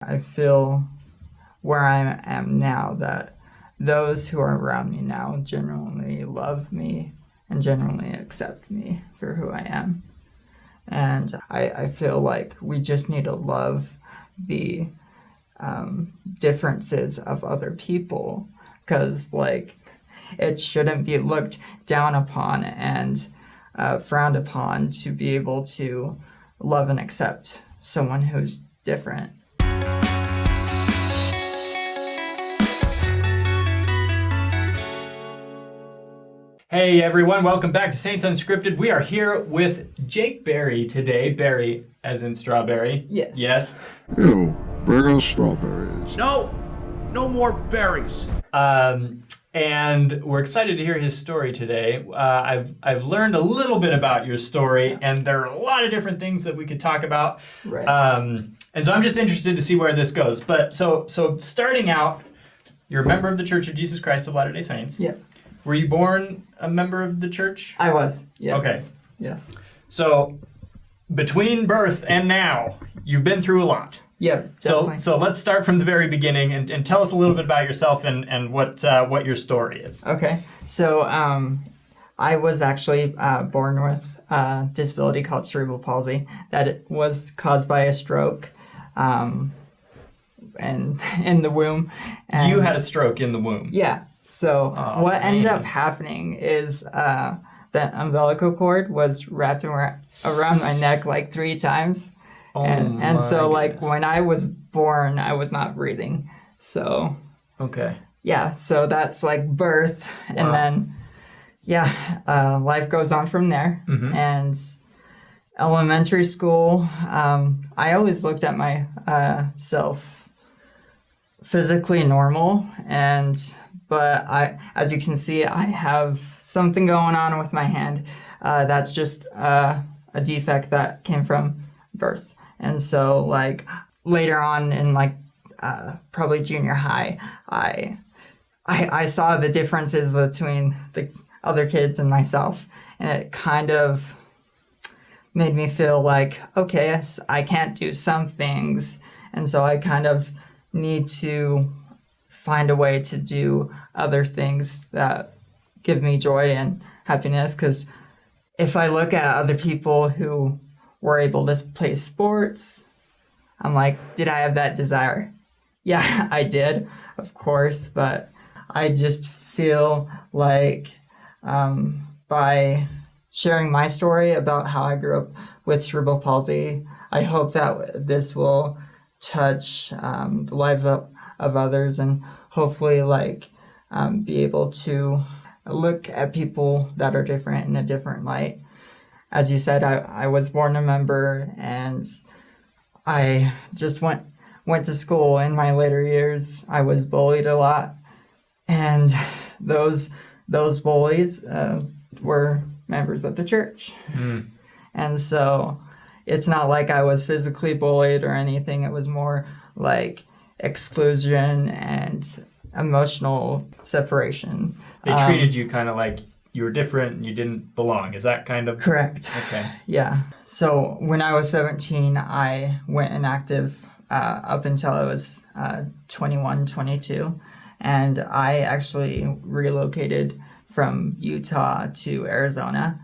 I feel where I am now that those who are around me now genuinely love me and genuinely accept me for who I am. And I feel like we just need to love the differences of other people, because like it shouldn't be looked down upon and frowned upon to be able to love and accept someone who's different. Hey everyone, welcome back to Saints Unscripted. We are here with Jake Berry today. Berry as in strawberry. Yes. Yes. Ew, bring us strawberries. No more berries. And we're excited to hear his story today. I've learned a little bit about your story, and there are a lot of different things that we could talk about. Right. And so I'm just interested to see where this goes. But so starting out, you're a member of the Church of Jesus Christ of Latter-day Saints. Yep. Were you born a member of the church? I was. Yeah. Okay. Yes. So between birth and now, you've been through a lot. Yeah. Definitely. So let's start from the very beginning and tell us a little bit about yourself and what your story is. Okay. So I was actually born with a disability called cerebral palsy that it was caused by a stroke and in the womb. And You had a stroke in the womb. Yeah. So Oh, what ended man. up happening is the umbilical cord was wrapped around my neck like 3 times. Oh And so my like goodness. when I was born, I was not breathing. So Okay. yeah, so that's like birth. Wow. And then, life goes on from there. Mhm. And elementary school, I always looked at myself physically normal. But as you can see, I have something going on with my hand. That's just a defect that came from birth. And so like later on in like probably junior high, I saw the differences between the other kids and myself, and it kind of made me feel like, okay, I can't do some things, and so I kind of need to find a way to do other things that give me joy and happiness. Because if I look at other people who were able to play sports, I'm like, did I have that desire? Yeah, I did, of course, but I just feel like by sharing my story about how I grew up with cerebral palsy, I hope that this will touch the lives of others, and hopefully be able to look at people that are different in a different light. As you said, I was born a member, and I just went to school. In my later years, I was bullied a lot, and those bullies were members of the church. And so it's not like I was physically bullied or anything. It was more like exclusion and emotional separation. They treated you kind of like you were different and you didn't belong. Is that kind of... Correct. Okay. Yeah. So when I was 17, I went inactive up until I was 21, 22. And I actually relocated from Utah to Arizona.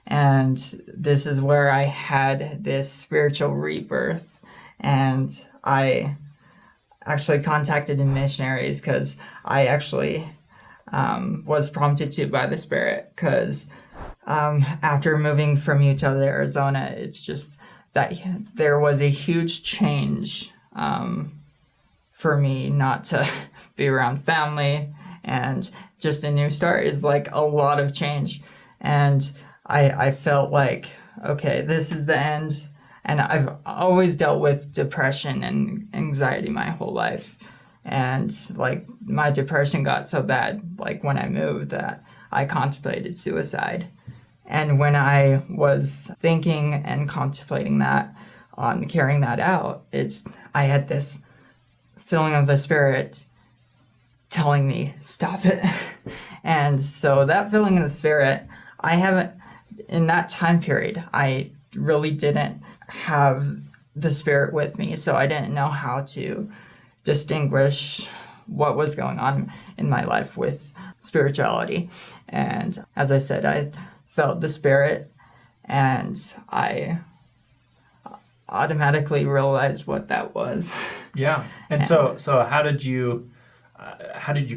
And this is where I had this spiritual rebirth. And I actually contacted the missionaries because I actually was prompted to by the Spirit, because after moving from Utah to Arizona, it's just that there was a huge change for me not to be around family, and just a new start is like a lot of change. And I felt like, okay, this is the end. And I've always dealt with depression and anxiety my whole life. And like my depression got so bad, like when I moved, that I contemplated suicide. And when I was thinking and contemplating that, on carrying that out, I had this feeling of the Spirit telling me, stop it. And so that feeling of the Spirit, in that time period, I really didn't have the Spirit with me, so I didn't know how to distinguish what was going on in my life with spirituality. And as I said, I felt the Spirit, and I automatically realized what that was. Yeah. And so how did you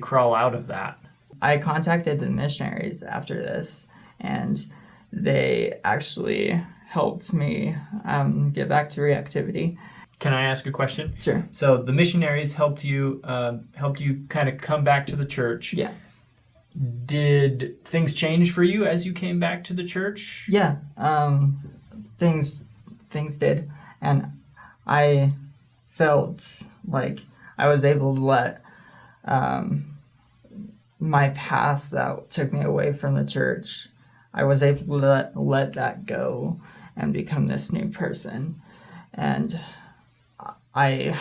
crawl out of that? I contacted the missionaries after this, and they actually helped me get back to reactivity. Can I ask a question? Sure. So the missionaries helped you kind of come back to the church. Yeah. Did things change for you as you came back to the church? Yeah. Things did, and I felt like I was able to let my past that took me away from the church, I was able to let that go and become this new person. And I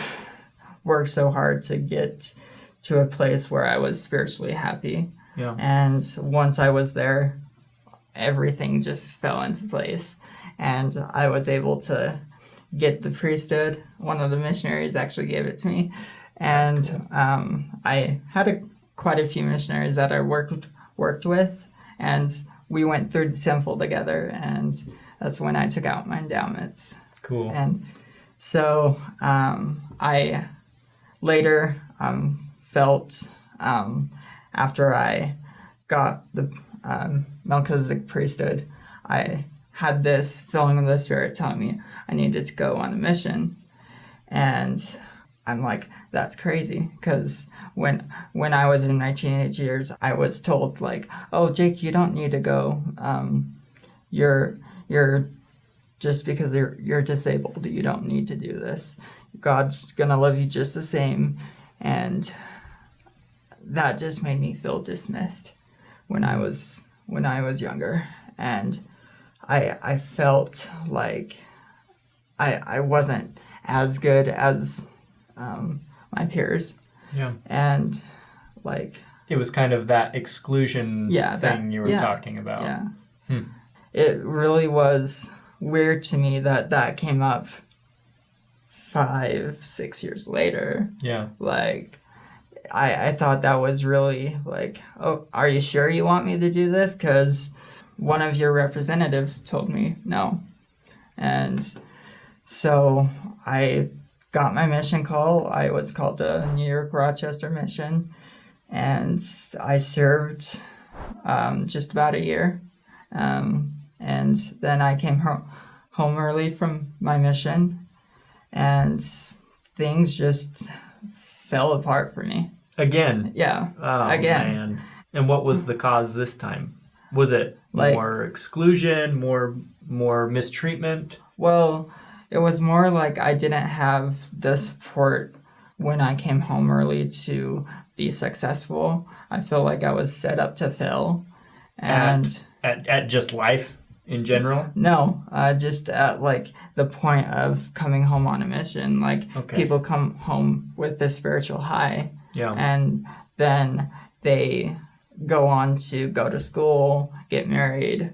worked so hard to get to a place where I was spiritually happy. Yeah. And once I was there, everything just fell into place. And I was able to get the priesthood. One of the missionaries actually gave it to me. And cool. I had quite a few missionaries that I worked with. And we went through the temple together. And that's when I took out my endowments. Cool. And so I later felt, after I got the Melchizedek priesthood, I had this feeling of the Spirit telling me I needed to go on a mission. And I'm like, that's crazy, because when I was in my teenage years, I was told, like, oh, Jake, you don't need to go. You're just because you're disabled, you don't need to do this. God's gonna love you just the same. And that just made me feel dismissed when I was younger. And I felt like I wasn't as good as my peers. Yeah. And like it was kind of that exclusion thing you were talking about. Yeah. It really was weird to me that came up 5-6 years later. Yeah. Like I thought that was really like, oh, are you sure you want me to do this? Because one of your representatives told me no. And so I got my mission call. I was called to New York Rochester mission, and I served just about a year. And then I came home early from my mission, and things just fell apart for me. Again? Yeah. Oh, again. Man. And what was the cause this time? Was it more exclusion, more mistreatment? Well, it was more like I didn't have the support when I came home early to be successful. I feel like I was set up to fail. And at just life in general? No, just at like the point of coming home on a mission. Like people come home with this spiritual high. Yeah. And then they go on to go to school, get married.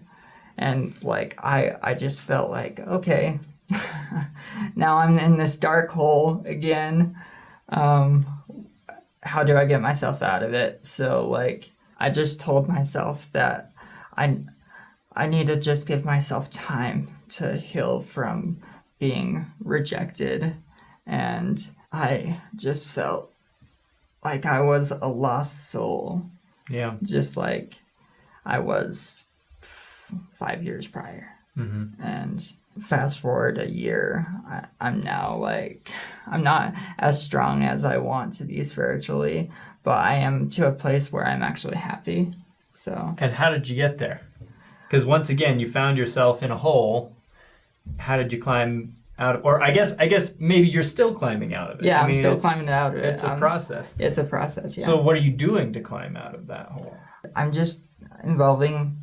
And like I just felt like, okay, now I'm in this dark hole again. How do I get myself out of it? So like I just told myself that I need to just give myself time to heal from being rejected. And I just felt like I was a lost soul. Yeah. Just like I was 5 years prior. Mm-hmm. And fast forward a year, I'm now like, I'm not as strong as I want to be spiritually, but I am to a place where I'm actually happy. So. And how did you get there? Because once again, you found yourself in a hole. How did you climb out of, or I guess maybe you're still climbing out of it. Yeah, I'm still climbing out of it. It's a process. It's a process, yeah. So what are you doing to climb out of that hole? I'm just involving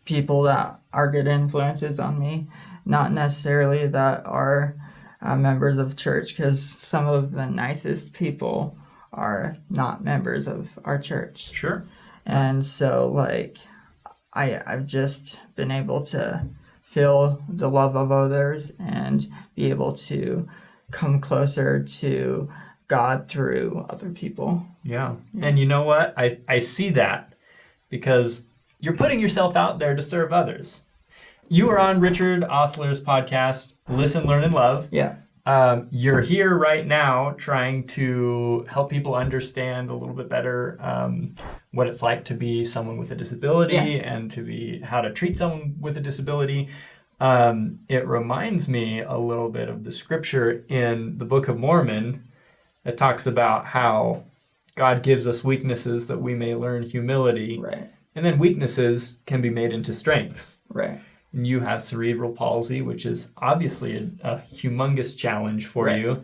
people that are good influences on me, not necessarily that are members of church, because some of the nicest people are not members of our church. Sure. And so, like, I've just been able to feel the love of others and be able to come closer to God through other people. Yeah. And you know what? I see that because you're putting yourself out there to serve others. You were on Richard Osler's podcast, Listen, Learn, and Love. Yeah. You're here right now trying to help people understand a little bit better what it's like to be someone with a disability and to be how to treat someone with a disability. It reminds me a little bit of the scripture in the Book of Mormon that talks about how God gives us weaknesses that we may learn humility. Right. And then weaknesses can be made into strengths. Right. And you have cerebral palsy, which is obviously a humongous challenge for you.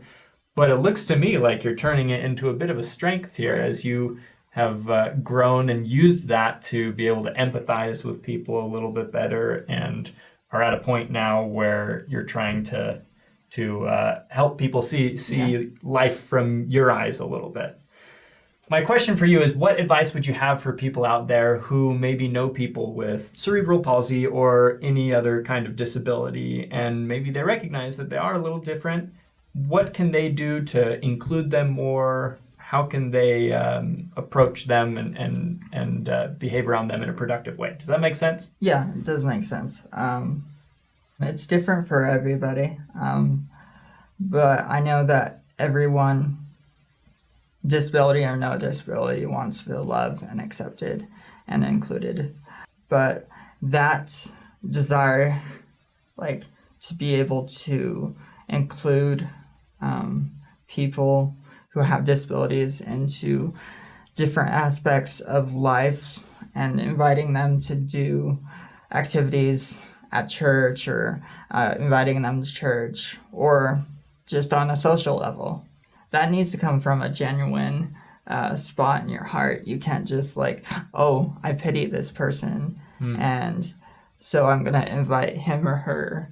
But it looks to me like you're turning it into a bit of a strength here as you have grown and used that to be able to empathize with people a little bit better and are at a point now where you're trying to help people see life from your eyes a little bit. My question for you is, what advice would you have for people out there who maybe know people with cerebral palsy or any other kind of disability, and maybe they recognize that they are a little different? What can they do to include them more? How can they approach them and behave around them in a productive way? Does that make sense? Yeah, it does make sense. It's different for everybody, but I know that everyone, disability or no disability, wants to feel loved and accepted and included. But that desire, like, to be able to include people who have disabilities into different aspects of life and inviting them to do activities at church or inviting them to church or just on a social level. That needs to come from a genuine spot in your heart. You can't just like, oh, I pity this person, and so I'm going to invite him or her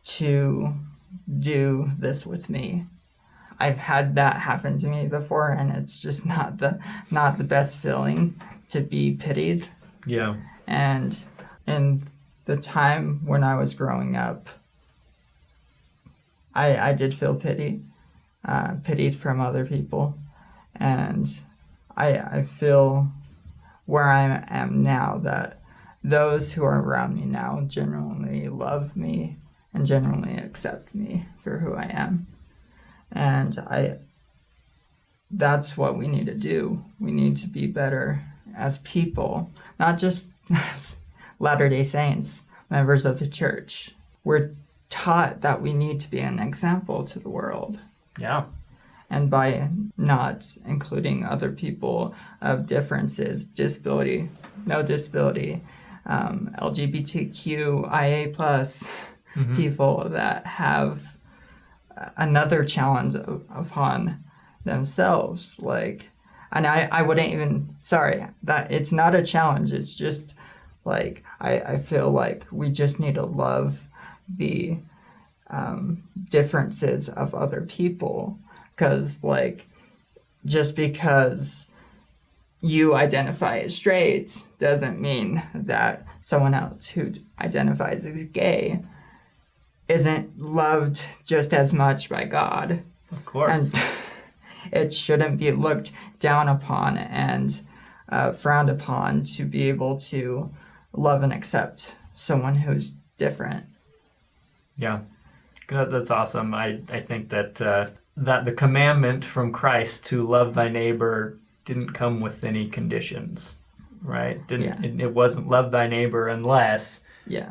to do this with me. I've had that happen to me before, and it's just not the best feeling to be pitied. Yeah. And in the time when I was growing up, I did feel pitied from other people, and I feel where I am now that those who are around me now genuinely love me and genuinely accept me for who I am. And that's what we need to do. We need to be better as people, not just Latter-day Saints, members of the church. We're taught that we need to be an example to the world. Yeah. And by not including other people of differences, disability, no disability, LGBTQIA plus people that have another challenge upon themselves. Like, and I wouldn't even, that it's not a challenge. It's just like, I feel like we just need to love the differences of other people. Because, like, just because you identify as straight doesn't mean that someone else who identifies as gay isn't loved just as much by God. Of course. And it shouldn't be looked down upon and frowned upon to be able to love and accept someone who's different. Yeah. That's awesome. I think that the commandment from Christ to love thy neighbor didn't come with any conditions, right? It wasn't love thy neighbor unless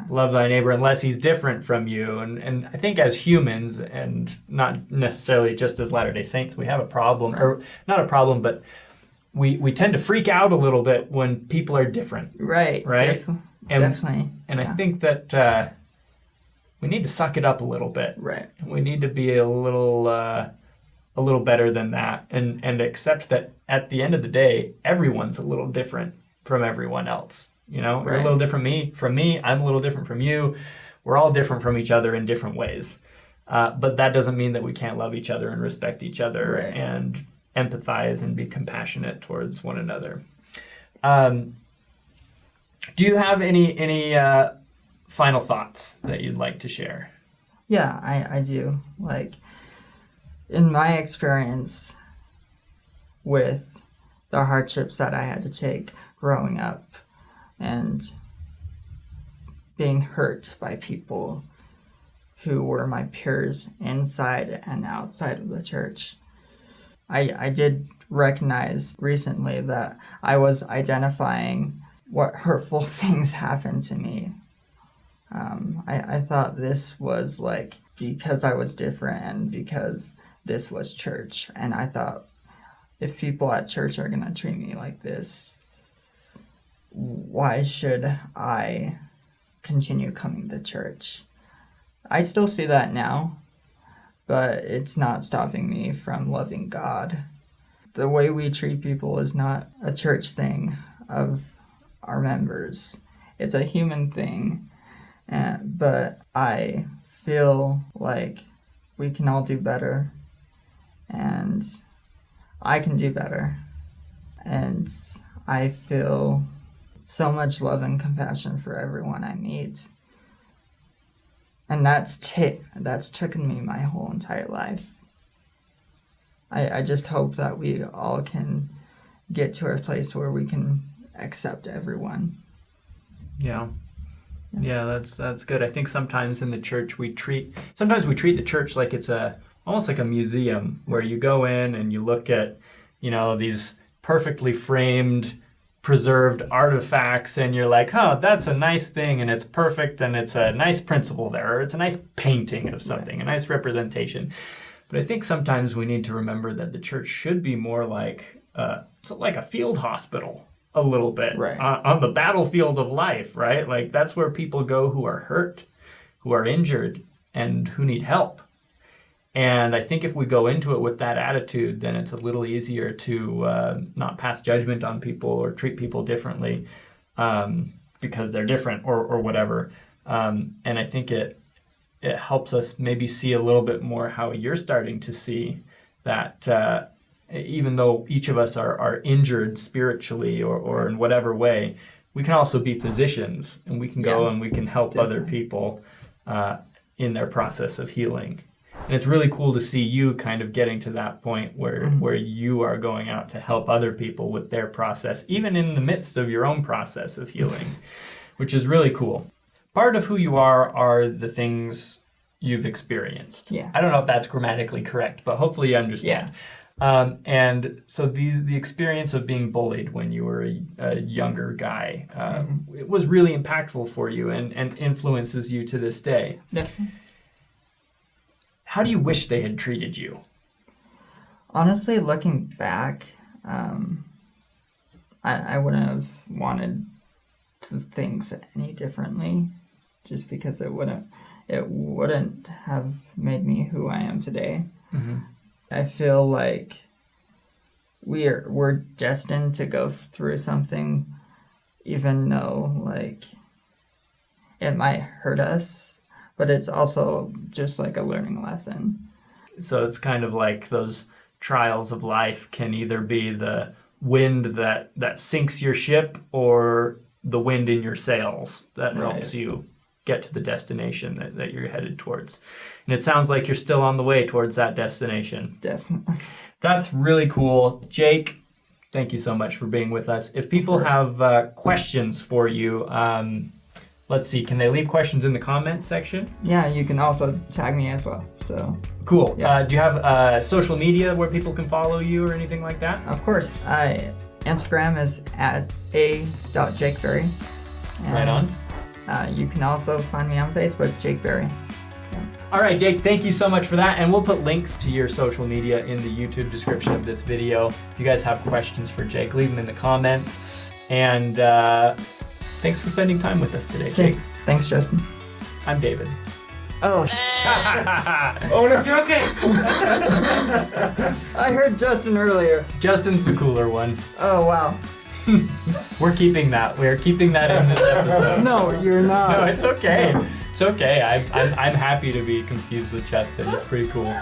love thy neighbor unless he's different from you. And I think as humans, and not necessarily just as Latter-day Saints, we have a problem, or not a problem, but we tend to freak out a little bit when people are different. Right. Definitely. And I think that we need to suck it up a little bit. Right. We need to be a little better than that, and accept that at the end of the day, everyone's a little different from everyone else. You know, You're a little different from me. I'm a little different from you. We're all different from each other in different ways. But that doesn't mean that we can't love each other and respect each other and empathize and be compassionate towards one another. Do you have any final thoughts that you'd like to share? Yeah, I do. Like, in my experience with the hardships that I had to take growing up and being hurt by people who were my peers inside and outside of the church, I did recognize recently that I was identifying what hurtful things happened to me. I thought this was like because I was different and because this was church. And I thought, if people at church are going to treat me like this, why should I continue coming to church? I still see that now, but it's not stopping me from loving God. The way we treat people is not a church thing of our members. It's a human thing. But I feel like we can all do better, and I can do better. And I feel so much love and compassion for everyone I meet. And that's taken me my whole entire life. I just hope that we all can get to a place where we can accept everyone. Yeah. Yeah, that's good. I think sometimes in the church we treat the church like it's almost like a museum where you go in and you look at, these perfectly framed, preserved artifacts, and you're like, oh, that's a nice thing and it's perfect and it's a nice principle there, or it's a nice painting of something, a nice representation. But I think sometimes we need to remember that the church should be more like a field hospital. A little bit, right. On the battlefield of life, right? Like, that's where people go who are hurt, who are injured, and who need help. And I think if we go into it with that attitude, then it's a little easier to not pass judgment on people or treat people differently because they're different or whatever. And I think it helps us maybe see a little bit more how you're starting to see that even though each of us are injured spiritually or in whatever way, we can also be physicians, and we can go and we can help other people in their process of healing. And it's really cool to see you kind of getting to that point where you are going out to help other people with their process, even in the midst of your own process of healing, which is really cool. Part of who you are the things you've experienced. Yeah. I don't know if that's grammatically correct, but hopefully you understand. Yeah. And so the experience of being bullied when you were a younger guy, it was really impactful for you and influences you to this day. Definitely. How do you wish they had treated you? Honestly, looking back, I wouldn't have wanted things any differently, just because it wouldn't have made me who I am today. Mm-hmm. I feel like we're destined to go through something, even though like it might hurt us, but it's also just like a learning lesson. So it's kind of like those trials of life can either be the wind that sinks your ship or the wind in your sails that helps you get to the destination that you're headed towards. And it sounds like you're still on the way towards that destination. Definitely. That's really cool. Jake, thank you so much for being with us. If people have questions for you, let's see, can they leave questions in the comments section? Yeah, you can also tag me as well. So cool. Yeah. Do you have social media where people can follow you or anything like that? Of course. Instagram is at a.jakeberry. Right on. You can also find me on Facebook, Jake Berry. All right, Jake, thank you so much for that. And we'll put links to your social media in the YouTube description of this video. If you guys have questions for Jake, leave them in the comments. And thanks for spending time with us today, Jake. Thanks, Justin. I'm David. Oh, Oh, no, you're okay. I heard Justin earlier. Justin's the cooler one. Oh, wow. We're keeping that. We're keeping that in this episode. No, you're not. No, it's okay. It's okay. I'm happy to be confused with Justin. It's pretty cool.